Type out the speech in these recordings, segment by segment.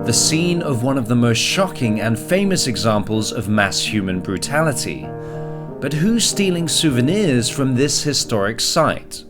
the scene of one of the most shocking and famous examples of mass human brutality. But who's stealing souvenirs from this historic site?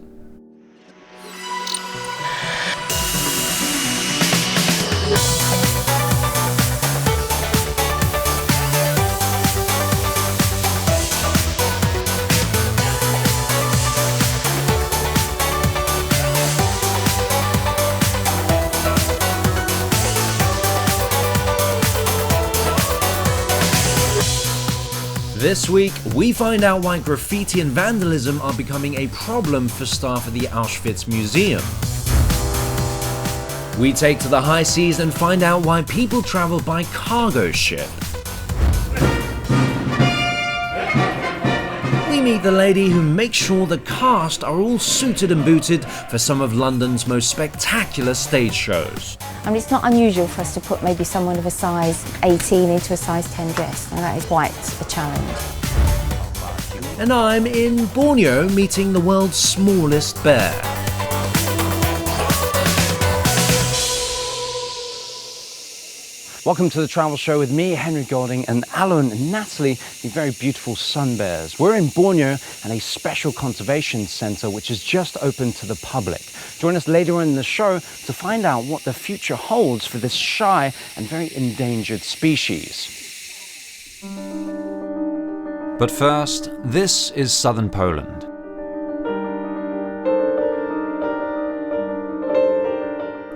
This week, we find out why graffiti and vandalism are becoming a problem for staff at the Auschwitz Museum. We take to the high seas and find out why people travel by cargo ship. We meet the lady who makes sure the cast are all suited and booted for some of London's most spectacular stage shows. I mean, it's not unusual for us to put maybe someone of a size 18 into a size 10 dress, and that is quite a challenge. And I'm in Borneo meeting the world's smallest bear. Welcome to the Travel Show with me, Henry Golding, and Alan and Natalie, the very beautiful sun bears. We're in Borneo at a special conservation centre which has just opened to the public. Join us later on in the show to find out what the future holds for this shy and very endangered species. But first, this is southern Poland.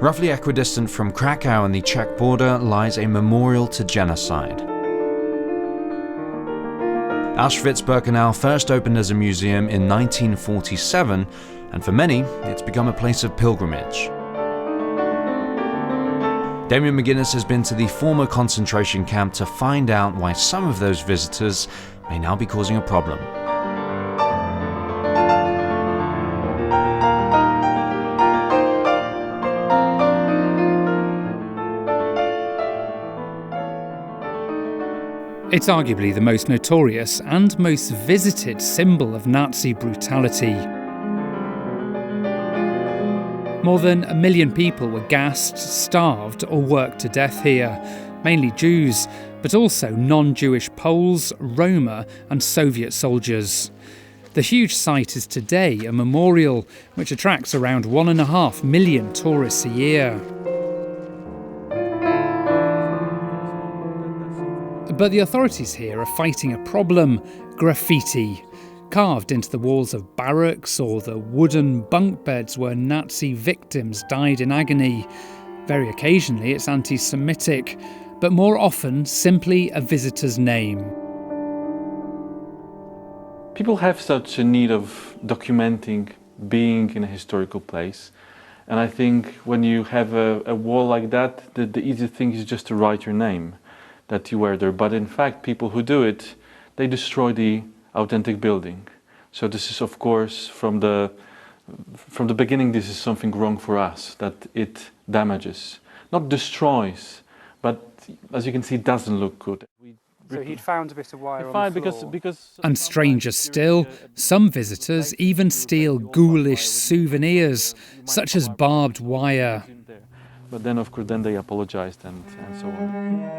Roughly equidistant from Krakow and the Czech border lies a memorial to genocide. Auschwitz-Birkenau first opened as a museum in 1947, and for many, it's become a place of pilgrimage. Damien McGuinness has been to the former concentration camp to find out why some of those visitors may now be causing a problem. It's arguably the most notorious and most visited symbol of Nazi brutality. More than 1 million people were gassed, starved or worked to death here, mainly Jews, but also non-Jewish Poles, Roma and Soviet soldiers. The huge site is today a memorial which attracts around 1.5 million tourists a year. But the authorities here are fighting a problem: graffiti. Carved into the walls of barracks or the wooden bunk beds where Nazi victims died in agony. Very occasionally it's anti-Semitic, but more often simply a visitor's name. People have such a need of documenting being in a historical place. And I think when you have a wall like that, the easy thing is just to write your name that you were there. But in fact, people who do it, they destroy the authentic building. So this is, of course, from the beginning, this is something wrong for us, that it damages, not destroys, but as you can see, it doesn't look good. So he'd found a bit of wire on the floor. Because And stranger still, some visitors even steal ghoulish souvenirs, such as barbed wire. But then, of course, then they apologized and so on.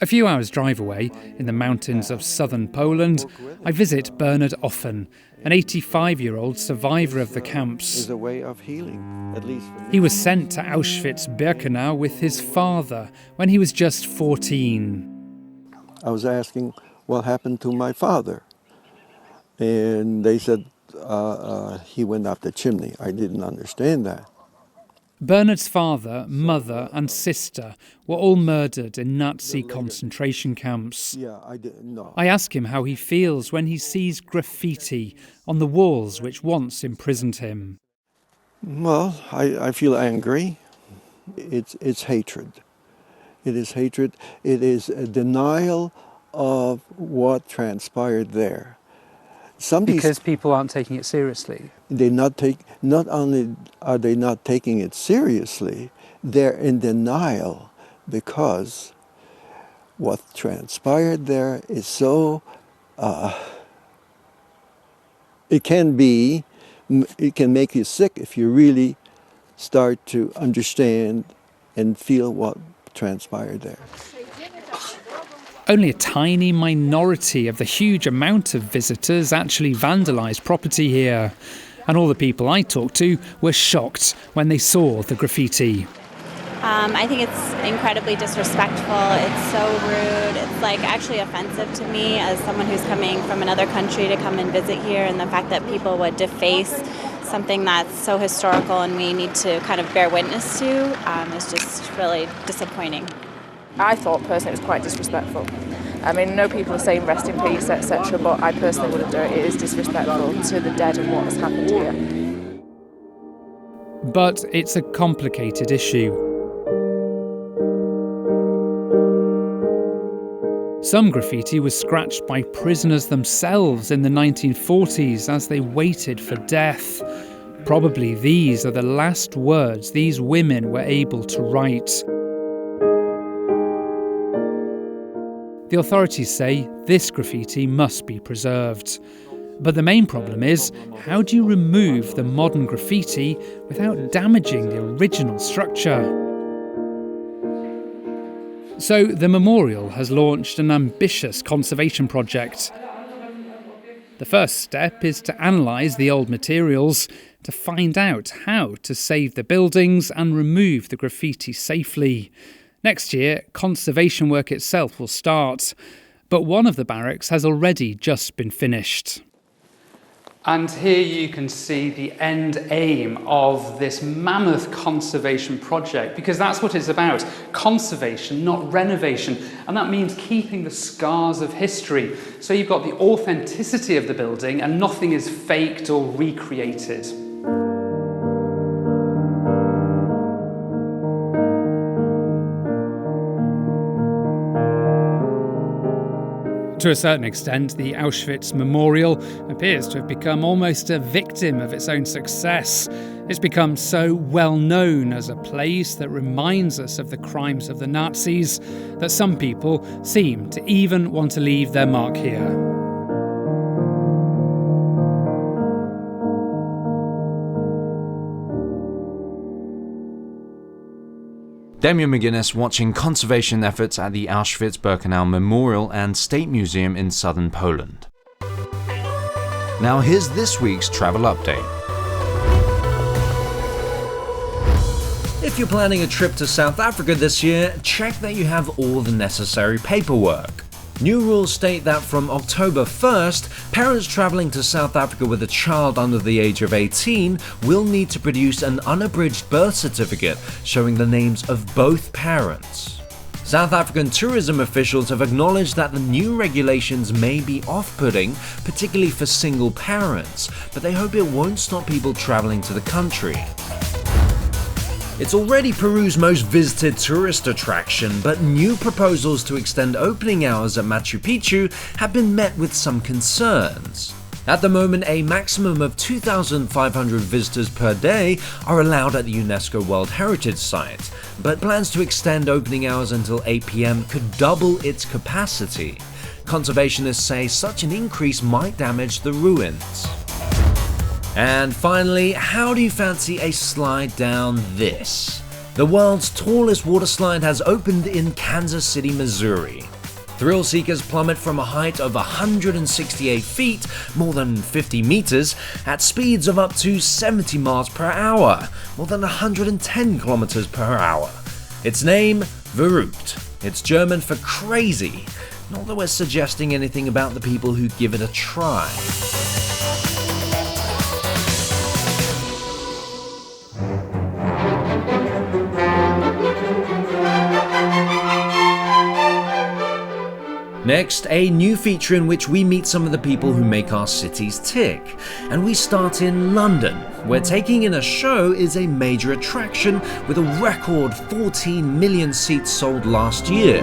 A few hours' drive away, in the mountains of southern Poland, I visit Bernard Offen, an 85-year-old survivor of the camps. Is a way of healing, at least for me. He was sent to Auschwitz-Birkenau with his father when he was just 14. I was asking what happened to my father, and they said he went up the chimney. I didn't understand that. Bernard's father, mother and sister were all murdered in Nazi concentration camps. Yeah, I didn't know. I ask him how he feels when he sees graffiti on the walls which once imprisoned him. Well, I feel angry. It's hatred. It is hatred. It is a denial of what transpired there. Because people aren't taking it seriously. Not only are they not taking it seriously, they're in denial because what transpired there is so, it can make you sick if you really start to understand and feel what transpired there. Only a tiny minority of the huge amount of visitors actually vandalised property here. And all the people I talked to were shocked when they saw the graffiti. I think it's incredibly disrespectful. It's so rude. It's like actually offensive to me as someone who's coming from another country to come and visit here, and the fact that people would deface something that's so historical and we need to kind of bear witness to is just really disappointing. I thought personally it was quite disrespectful. I mean, no people are saying rest in peace, etc., but I personally wouldn't do it. It is disrespectful to the dead and what has happened here. But it's a complicated issue. Some graffiti was scratched by prisoners themselves in the 1940s as they waited for death. Probably these are the last words these women were able to write. The authorities say this graffiti must be preserved. But the main problem is, how do you remove the modern graffiti without damaging the original structure? So the memorial has launched an ambitious conservation project. The first step is to analyse the old materials to find out how to save the buildings and remove the graffiti safely. Next year, conservation work itself will start, but one of the barracks has already just been finished. And here you can see the end aim of this mammoth conservation project, because that's what it's about. Conservation, not renovation. And that means keeping the scars of history. So you've got the authenticity of the building and nothing is faked or recreated. To a certain extent, the Auschwitz Memorial appears to have become almost a victim of its own success. It's become so well known as a place that reminds us of the crimes of the Nazis that some people seem to even want to leave their mark here. Damien McGuinness watching conservation efforts at the Auschwitz-Birkenau Memorial and State Museum in southern Poland. Now here's this week's travel update. If you're planning a trip to South Africa this year, check that you have all the necessary paperwork. New rules state that from October 1st, parents travelling to South Africa with a child under the age of 18 will need to produce an unabridged birth certificate showing the names of both parents. South African tourism officials have acknowledged that the new regulations may be off-putting, particularly for single parents, but they hope it won't stop people travelling to the country. It's already Peru's most visited tourist attraction, but new proposals to extend opening hours at Machu Picchu have been met with some concerns. At the moment, a maximum of 2,500 visitors per day are allowed at the UNESCO World Heritage Site, but plans to extend opening hours until 8 p.m. could double its capacity. Conservationists say such an increase might damage the ruins. And finally, how do you fancy a slide down this? The world's tallest water slide has opened in Kansas City, Missouri. Thrill seekers plummet from a height of 168 feet, more than 50 meters, at speeds of up to 70 miles per hour, more than 110 kilometers per hour. Its name, Verrückt. It's German for crazy, not that we're suggesting anything about the people who give it a try. Next, a new feature in which we meet some of the people who make our cities tick. And we start in London, where taking in a show is a major attraction with a record 14 million seats sold last year.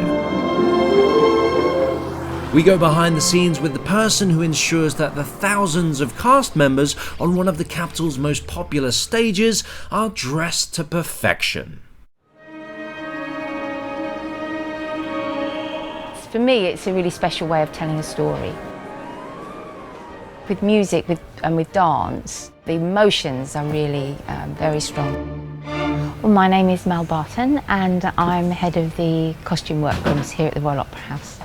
We go behind the scenes with the person who ensures that the thousands of cast members on one of the capital's most popular stages are dressed to perfection. For me, it's a really special way of telling a story. With music and with dance, the emotions are really very strong. Well, my name is Mel Barton and I'm head of the costume workrooms here at the Royal Opera House.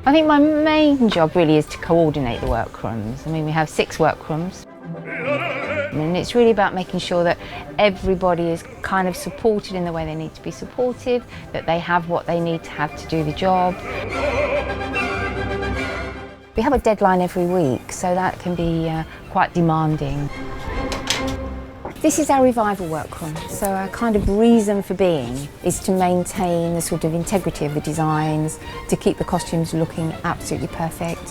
I think my main job really is to coordinate the workrooms. I mean, we have 6 workrooms. And it's really about making sure that everybody is kind of supported in the way they need to be supported, that they have what they need to have to do the job. We have a deadline every week, so that can be quite demanding. This is our revival workroom, so our kind of reason for being is to maintain the sort of integrity of the designs, to keep the costumes looking absolutely perfect.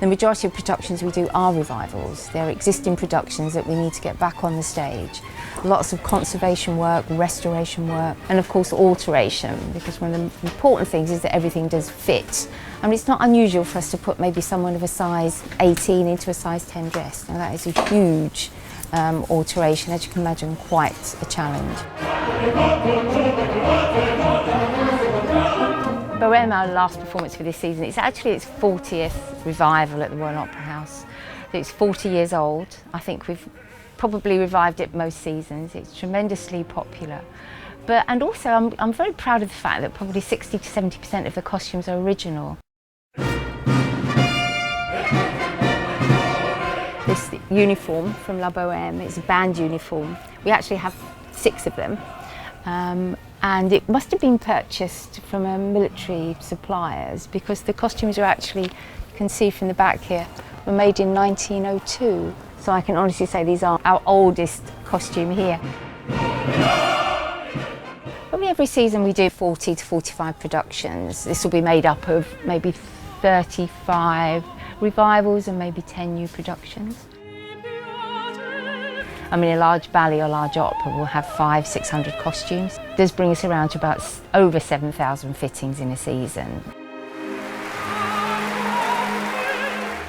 The majority of productions we do are revivals. They're existing productions that we need to get back on the stage. Lots of conservation work, restoration work, and of course alteration, because one of the important things is that everything does fit. I mean, it's not unusual for us to put maybe someone of a size 18 into a size 10 dress. Now that is a huge alteration, as you can imagine, quite a challenge. Bohème, our last performance for this season, it's actually its 40th revival at the Royal Opera House. It's 40 years old. I think we've probably revived it most seasons. It's tremendously popular. And also I'm very proud of the fact that probably 60 to 70% of the costumes are original. This uniform from La Bohème, it's a band uniform. We actually have 6 of them. And it must have been purchased from a military suppliers because the costumes are actually, you can see from the back here, were made in 1902. So I can honestly say these are our oldest costume here. Probably every season we do 40 to 45 productions. This will be made up of maybe 35 revivals and maybe 10 new productions. I mean, a large ballet or large opera will have 500-600 costumes. It does bring us around to about over 7,000 fittings in a season.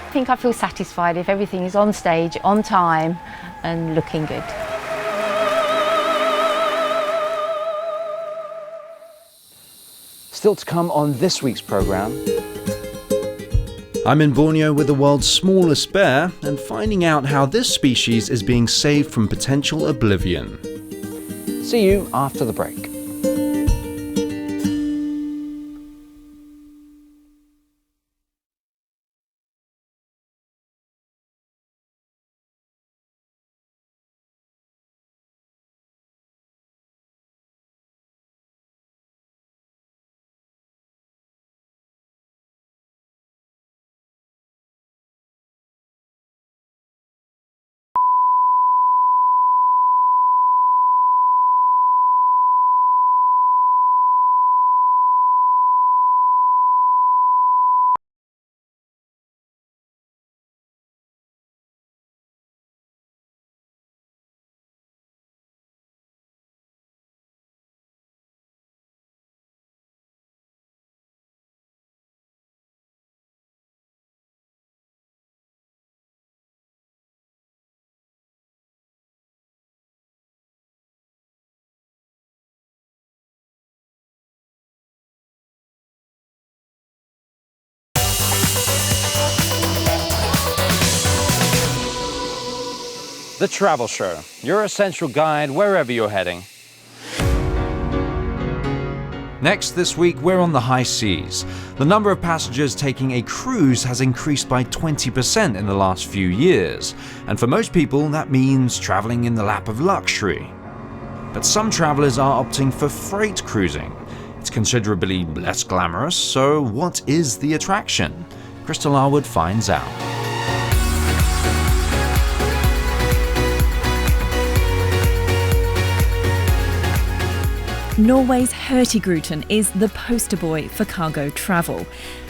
I think I feel satisfied if everything is on stage, on time and looking good. Still to come on this week's programme. I'm in Borneo with the world's smallest bear and finding out how this species is being saved from potential oblivion. See you after the break. The Travel Show, your essential guide wherever you're heading. Next this week, we're on the high seas. The number of passengers taking a cruise has increased by 20% in the last few years, and for most people that means traveling in the lap of luxury. But some travelers are opting for freight cruising. It's considerably less glamorous, so what is the attraction? Crystal Arwood finds out. Norway's Hurtigruten is the poster boy for cargo travel.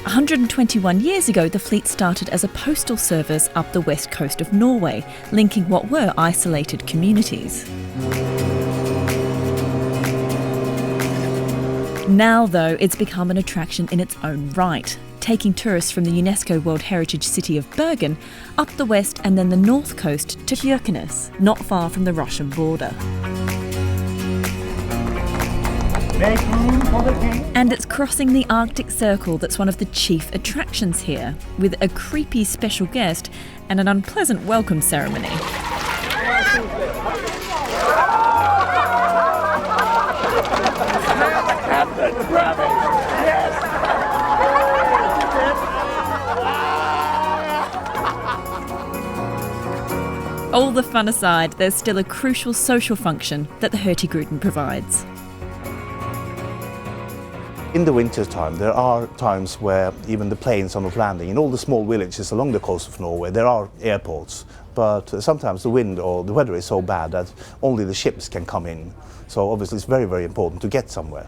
121 years ago, the fleet started as a postal service up the west coast of Norway, linking what were isolated communities. Now, though, it's become an attraction in its own right, taking tourists from the UNESCO World Heritage City of Bergen up the west and then the north coast to Kirkenes, not far from the Russian border. And it's crossing the Arctic Circle that's one of the chief attractions here, with a creepy special guest and an unpleasant welcome ceremony. All the fun aside, there's still a crucial social function that the Hurtigruten provides. In the winter time, there are times where even the planes are not landing. In all the small villages along the coast of Norway, there are airports, but sometimes the wind or the weather is so bad that only the ships can come in. So obviously it's very, very important to get somewhere.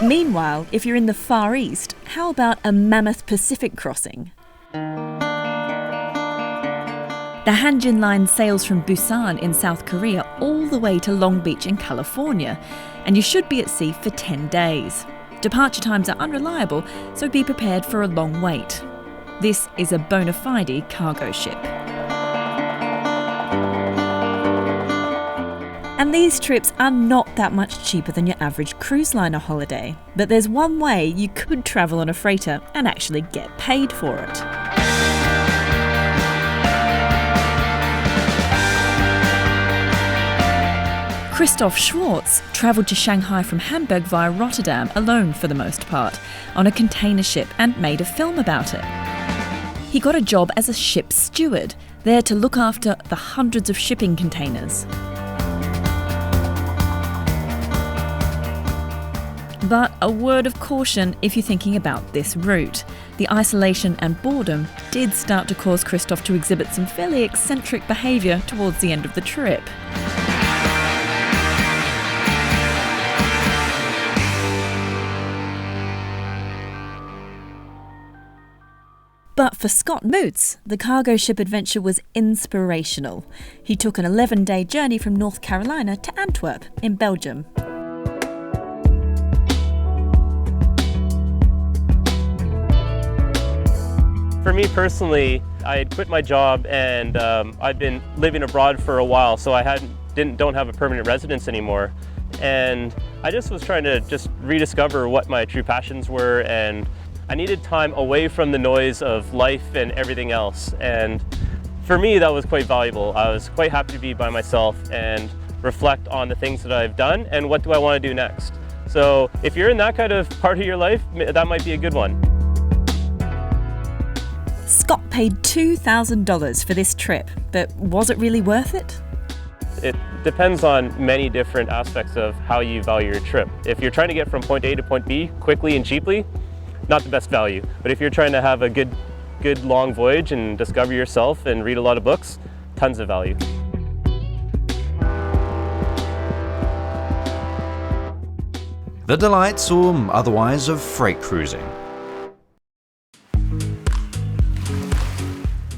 Meanwhile, if you're in the Far East, how about a mammoth Pacific crossing? The Hanjin Line sails from Busan in South Korea all the way to Long Beach in California, and you should be at sea for 10 days. Departure times are unreliable, so be prepared for a long wait. This is a bona fide cargo ship. And these trips are not that much cheaper than your average cruise liner holiday. But there's one way you could travel on a freighter and actually get paid for it. Christoph Schwartz travelled to Shanghai from Hamburg via Rotterdam alone for the most part, on a container ship, and made a film about it. He got a job as a ship steward, there to look after the hundreds of shipping containers. But a word of caution if you're thinking about this route. The isolation and boredom did start to cause Christoph to exhibit some fairly eccentric behaviour towards the end of the trip. But for Scott Moots, the cargo ship adventure was inspirational. He took an 11-day journey from North Carolina to Antwerp in Belgium. For me personally, I had quit my job and I'd been living abroad for a while, so I don't have a permanent residence anymore. And I just was trying to rediscover what my true passions were, and I needed time away from the noise of life and everything else. And for me, that was quite valuable. I was quite happy to be by myself and reflect on the things that I've done and what do I want to do next. So if you're in that kind of part of your life, that might be a good one. Scott paid $2,000 for this trip, but was it really worth it? It depends on many different aspects of how you value your trip. If you're trying to get from point A to point B quickly and cheaply, not the best value. But if you're trying to have a good long voyage and discover yourself and read a lot of books, tons of value. The delights, or otherwise, of freight cruising.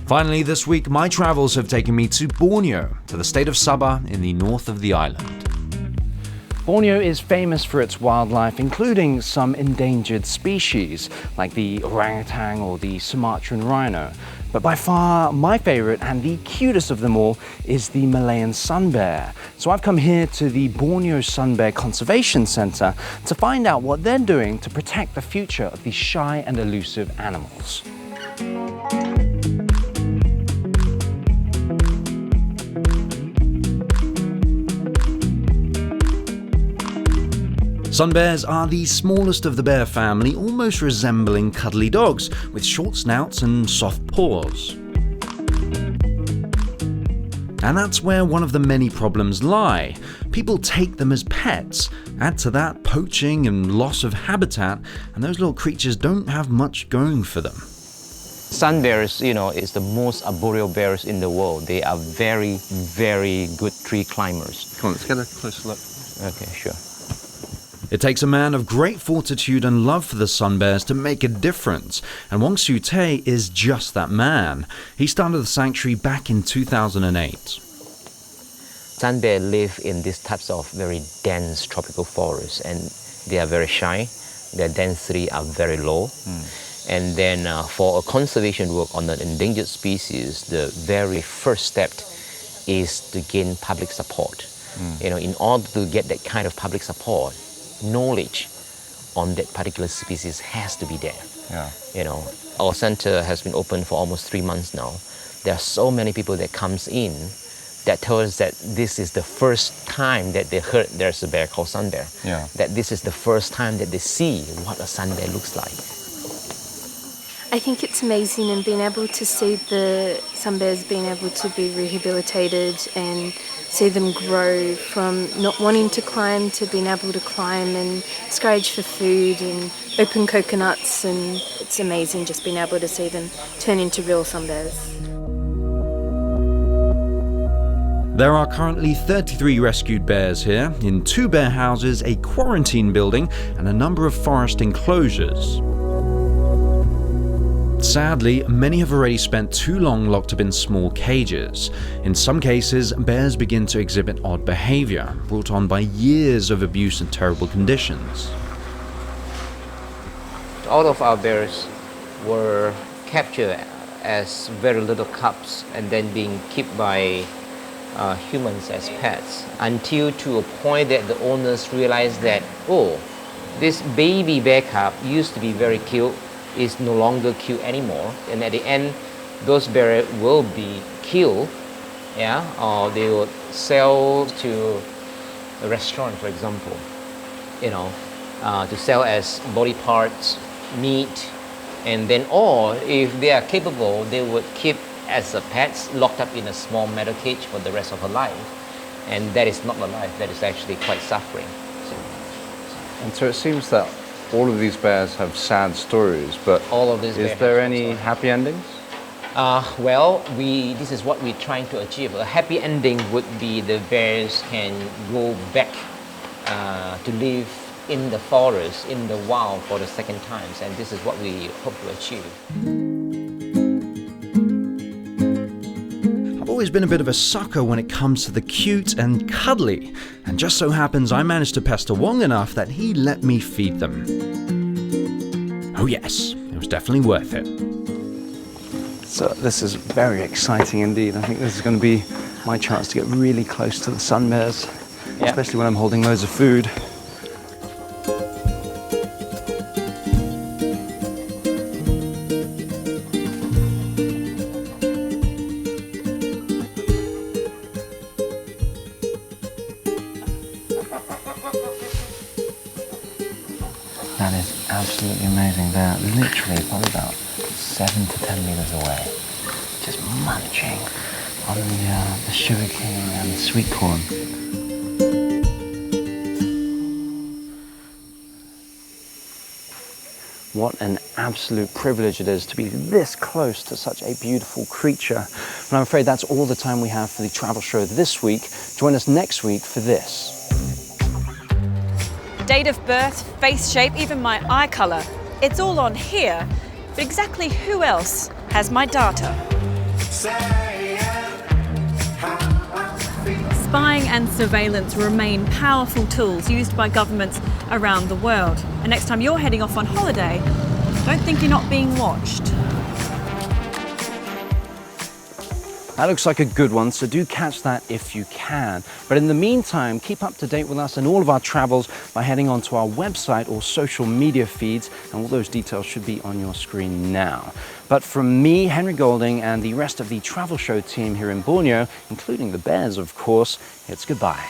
Finally, this week, my travels have taken me to Borneo, to the state of Sabah in the north of the island. Borneo is famous for its wildlife, including some endangered species, like the orangutan or the Sumatran rhino. But by far, my favorite and the cutest of them all is the Malayan sun bear. So I've come here to the Borneo Sun Bear Conservation Centre to find out what they're doing to protect the future of these shy and elusive animals. Sun bears are the smallest of the bear family, almost resembling cuddly dogs, with short snouts and soft paws. And that's where one of the many problems lie. People take them as pets. Add to that poaching and loss of habitat, and those little creatures don't have much going for them. Sun bears, is the most arboreal bears in the world. They are very, very good tree climbers. Come on, let's get a closer look. Okay, sure. It takes a man of great fortitude and love for the sun bears to make a difference, and Wong Su Tae is just that man. He started the sanctuary back in 2008. Sun bears live in these types of very dense tropical forests, and they are very shy. Their density are very low. And then for a conservation work on an endangered species, the very first step is to gain public support. In order to get that kind of public support, knowledge on that particular species has to be there. Our center has been open for almost 3 months now. There are so many people that comes in that tells us that this is the first time that they heard there's a bear called sun bear. Yeah. That this is the first time that they see what a sun bear looks like. I think it's amazing, and being able to see the sun bears being able to be rehabilitated and see them grow from not wanting to climb to being able to climb and scratch for food and open coconuts, and it's amazing just being able to see them turn into real sun bears. There are currently 33 rescued bears here, in 2 bear houses, a quarantine building, and a number of forest enclosures. Sadly, many have already spent too long locked up in small cages. In some cases, bears begin to exhibit odd behavior, brought on by years of abuse and terrible conditions. All of our bears were captured as very little cubs and then being kept by humans as pets, until to a point that the owners realized that, oh, this baby bear cub used to be very cute, is no longer cute anymore, and at the end those bears will be killed, or they will sell to a restaurant, for example, to sell as body parts, meat, and then, or if they are capable, they would keep as a pets locked up in a small metal cage for the rest of her life, and that is not a life, that is actually quite suffering. And so it seems that all of these bears have sad stories, but all of these is there any happy endings? Well, this is what we're trying to achieve. A happy ending would be the bears can go back to live in the forest, in the wild for the second time, and this is what we hope to achieve. I've always been a bit of a sucker when it comes to the cute and cuddly, and just so happens I managed to pester Wong enough that he let me feed them. Oh yes, it was definitely worth it. So this is very exciting indeed. I think this is going to be my chance to get really close to the sun bears, especially when I'm holding loads of food. That is absolutely amazing. They're literally probably about 7 to 10 meters away, just munching on the sugarcane and the sweet corn. What an absolute privilege it is to be this close to such a beautiful creature. And I'm afraid that's all the time we have for the travel show this week. Join us next week for this. Date of birth, face shape, even my eye colour. It's all on here, but exactly who else has my data? Spying and surveillance remain powerful tools used by governments around the world. And next time you're heading off on holiday, don't think you're not being watched. That looks like a good one, so do catch that if you can. But in the meantime, keep up to date with us and all of our travels by heading onto our website or social media feeds, and all those details should be on your screen now. But from me, Henry Golding, and the rest of the travel show team here in Borneo, including the bears, of course, it's goodbye.